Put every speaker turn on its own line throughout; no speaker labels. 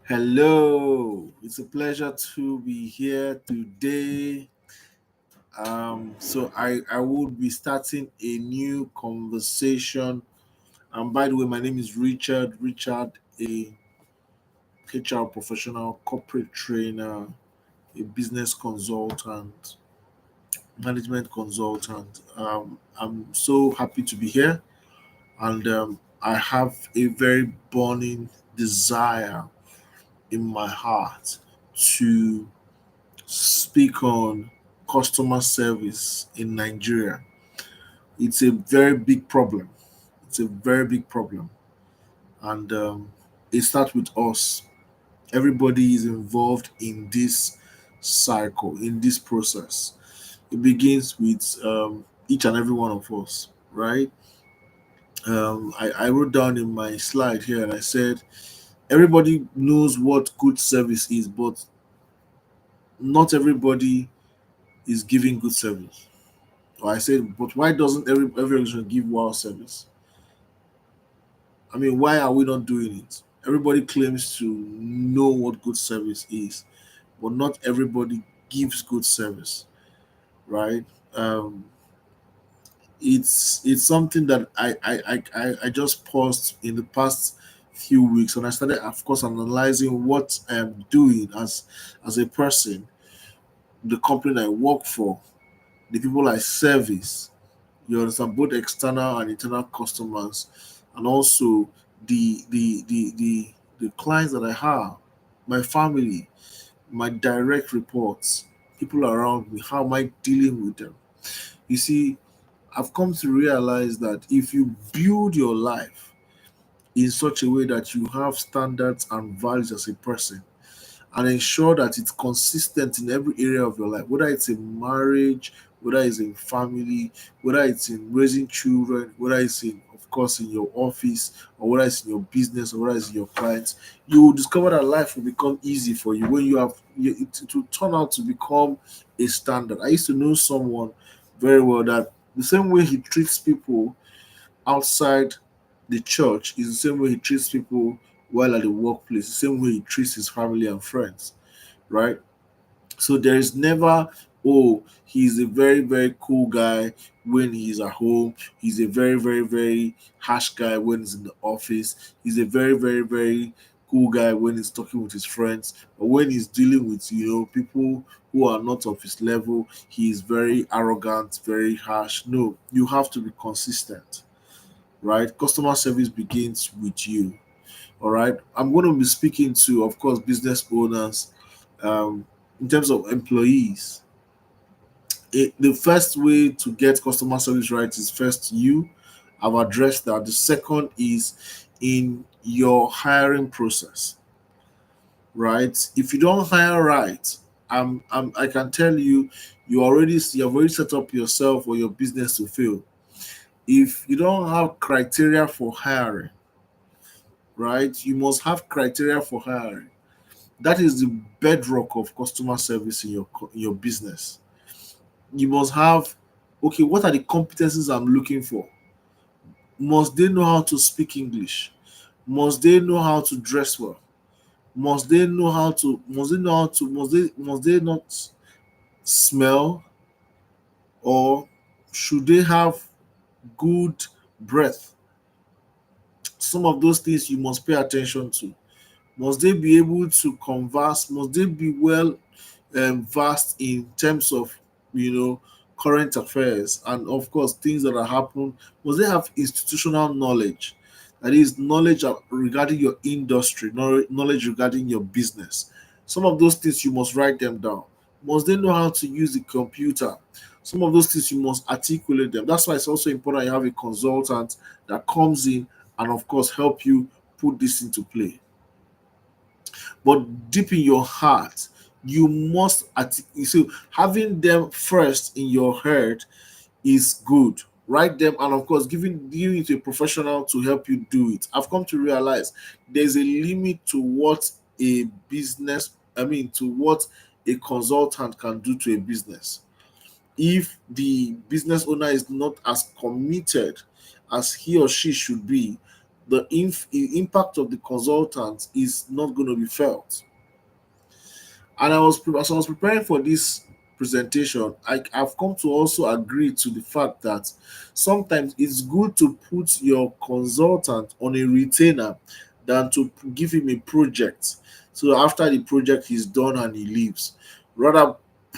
Hello, it's a pleasure to be here today. So I will be starting a new conversation. And by the way, my name is Richard. Richard, a HR professional, corporate trainer, a business consultant, management consultant. I'm so happy to be here, and I have a very burning desire in my heart to speak on customer service in Nigeria. It's a very big problem. It's a very big problem. And it starts with us. Everybody is involved in this cycle, in this process. It begins with each and every one of us, right? I wrote down in my slide here and I said, everybody knows what good service is, but not everybody is giving good service. Or I said, but why doesn't every organization give wow service? I mean, why are we not doing it? Everybody claims to know what good service is, but not everybody gives good service, right? Um, it's something that I just paused in the past few weeks, and I started, of course, analyzing what I'm doing as a person, the company I work for, the people I service. You understand, both external and internal customers, and also the clients that I have, my family, my direct reports, people around me. How am I dealing with them? You see, I've come to realize that if you build your life in such a way that you have standards and values as a person, and ensure that it's consistent in every area of your life, whether it's in marriage, whether it's in family, whether it's in raising children, whether it's in, of course, in your office, or whether it's in your business, or whether it's in your clients, you will discover that life will become easy for you when it will turn out to become a standard. I used to know someone very well that the same way he treats people outside the church is the same way he treats people while at the workplace, the same way he treats his family and friends, right? So there is never, oh, he's a very, very cool guy when he's at home. He's a very, very, very harsh guy when he's in the office. He's a very, very, very cool guy when he's talking with his friends. But when he's dealing with, people who are not of his level, he is very arrogant, very harsh. No, you have to be consistent, right? Customer service begins with you. All right. I'm going to be speaking to, of course, business owners, in terms of employees. The first way to get customer service right is first you. I've addressed that. The second is in your hiring process, right? If you don't hire right, I can tell you, you've already set up yourself or your business to fail. If you don't have criteria for hiring, right? You must have criteria for hiring. That is the bedrock of customer service in your business. You must have, okay, what are the competencies I'm looking for? Must they know how to speak English? Must they know how to dress well? Must they not smell, or should they have good breath? Some of those things you must pay attention to. Must they be able to converse? Must they be well vast in terms of, you know current affairs, and of course things that are happening? Must they have institutional knowledge, that is knowledge regarding your industry, knowledge regarding your business? Some of those things you must write them down. Must they know how to use the computer? Some of those things you must articulate them. That's why it's also important you have a consultant that comes in and of course help you put this into play. But deep in your heart, you must so having them first in your head is good. Write them, and of course giving it to a professional to help you do it. I've come to realize there's a limit to what a business I mean to what a consultant can do to a business. If the business owner is not as committed as he or she should be, the impact of the consultant is not going to be felt. And as I was preparing for this presentation, I've come to also agree to the fact that sometimes it's good to put your consultant on a retainer than to give him a project. So after the project is done and he leaves, rather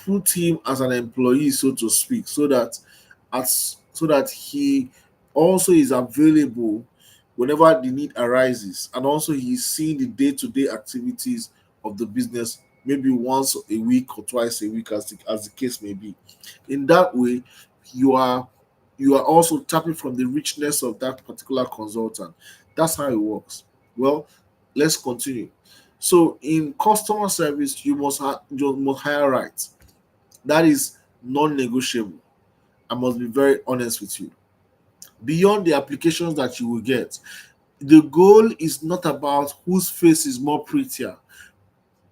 put him as an employee, so to speak, so that he also is available whenever the need arises, and also he's seeing the day-to-day activities of the business maybe once a week or twice a week, as the case may be. In that way, you are also tapping from the richness of that particular consultant. That's how it works. Well, let's continue. So in customer service, you must hire right. That is non-negotiable. I must be very honest with you. Beyond the applications that you will get, the goal is not about whose face is more prettier.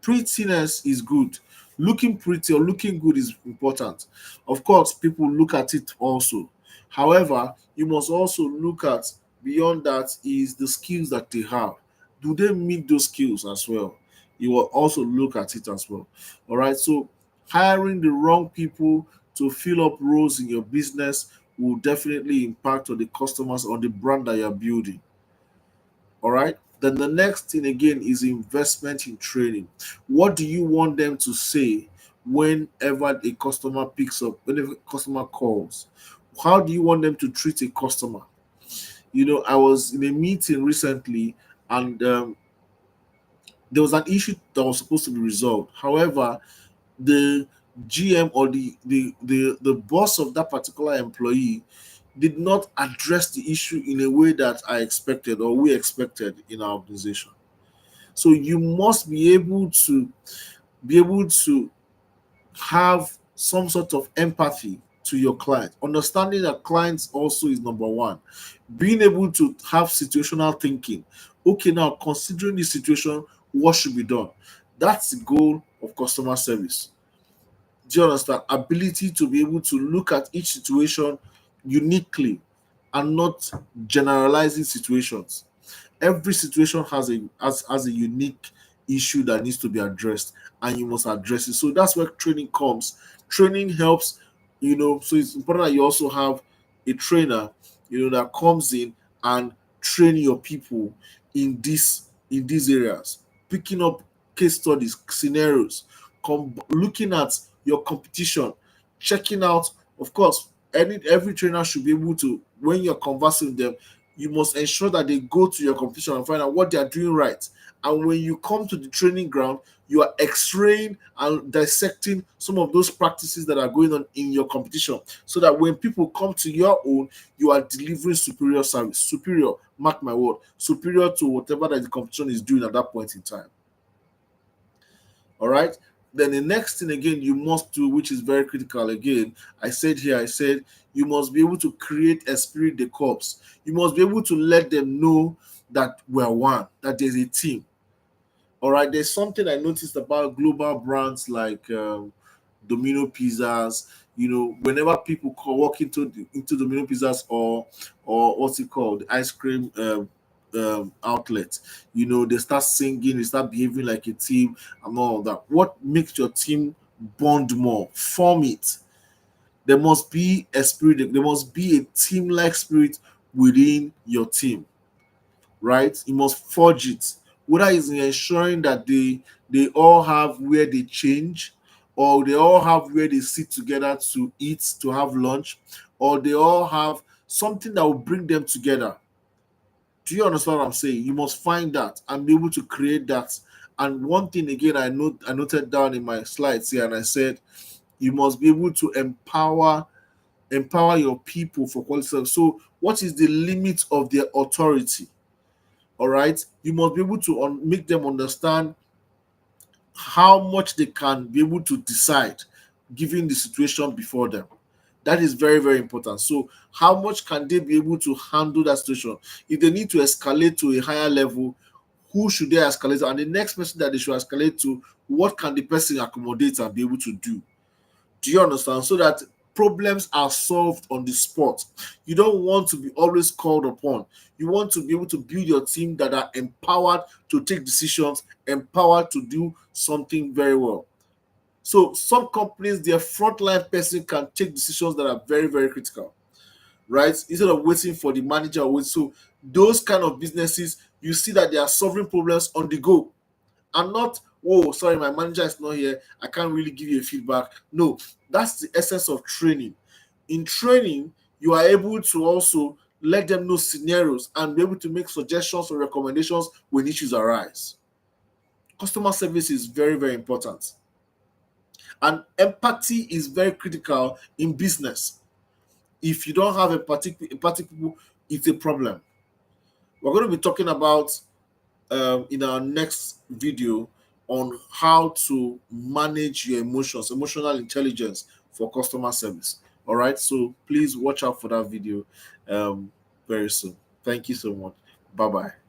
Prettiness is good. Looking pretty or looking good is important. Of course, people look at it also. However, you must also look at, beyond that, is the skills that they have. Do they meet those skills as well? You will also look at it as well. All right. So hiring the wrong people to fill up roles in your business will definitely impact on the customers, on the brand that you're building. All right. Then the next thing again is investment in training. What do you want them to say whenever a customer picks up, whenever a customer calls? How do you want them to treat a customer? I was in a meeting recently, and there was an issue that was supposed to be resolved. However, the GM, or the boss of that particular employee, did not address the issue in a way that I expected, or we expected in our organization. So you must be able to have some sort of empathy to your client. Understanding that clients also is number one. Being able to have situational thinking. Okay, now considering the situation, what should be done? That's the goal of customer service. Do you understand? Ability to be able to look at each situation uniquely and not generalizing situations. Every situation has a unique issue that needs to be addressed, and you must address it. So that's where training comes. Training helps, so it's important that you also have a trainer, that comes in and train your people in these areas, picking up case studies, scenarios, looking at your competition, checking out. Of course, every trainer should be able to, when you're conversing with them, you must ensure that they go to your competition and find out what they are doing right. And when you come to the training ground, you are x-raying and dissecting some of those practices that are going on in your competition, so that when people come to your own, you are delivering superior service. Superior, mark my word, superior to whatever that the competition is doing at that point in time. All right. Then the next thing again you must do, which is very critical again, I said you must be able to create esprit de corps. You must be able to let them know that we're one, that there's a team. All right. There's something I noticed about global brands like Domino Pizzas. Whenever people walk into Domino Pizzas, or what's it called, the ice cream outlet, they start singing, they start behaving like a team, and all of that. What makes your team bond more? Form it. There must be a spirit. There must be a team-like spirit within your team, right? You must forge it. Whether it's in ensuring that they all have where they change, or they all have where they sit together to eat, to have lunch, or they all have something that will bring them together. Do you understand what I'm saying? You must find that and be able to create that. And one thing again, I noted down in my slides here, and I said you must be able to empower your people for quality service. So, what is the limit of their authority? All right, you must be able to make them understand how much they can be able to decide given the situation before them. That is very, very important. So, how much can they be able to handle that situation? If they need to escalate to a higher level, who should they escalate to? And the next person that they should escalate to, what can the person accommodate and be able to do? Do you understand? So that problems are solved on the spot. You don't want to be always called upon. You want to be able to build your team that are empowered to take decisions, empowered to do something very well. So some companies, their frontline person can take decisions that are very, very critical, right? Instead of waiting for the manager or wait. So those kind of businesses, you see that they are solving problems on the go, and not, oh, sorry, my manager is not here, I can't really give you a feedback. No, that's the essence of training. In training, you are able to also let them know scenarios and be able to make suggestions or recommendations when issues arise. Customer service is very, very important. And empathy is very critical in business. If you don't have empathic people, it's a problem. We're going to be talking about in our next video on how to manage your emotions, emotional intelligence for customer service. All right, so please watch out for that video very soon. Thank you so much. Bye bye.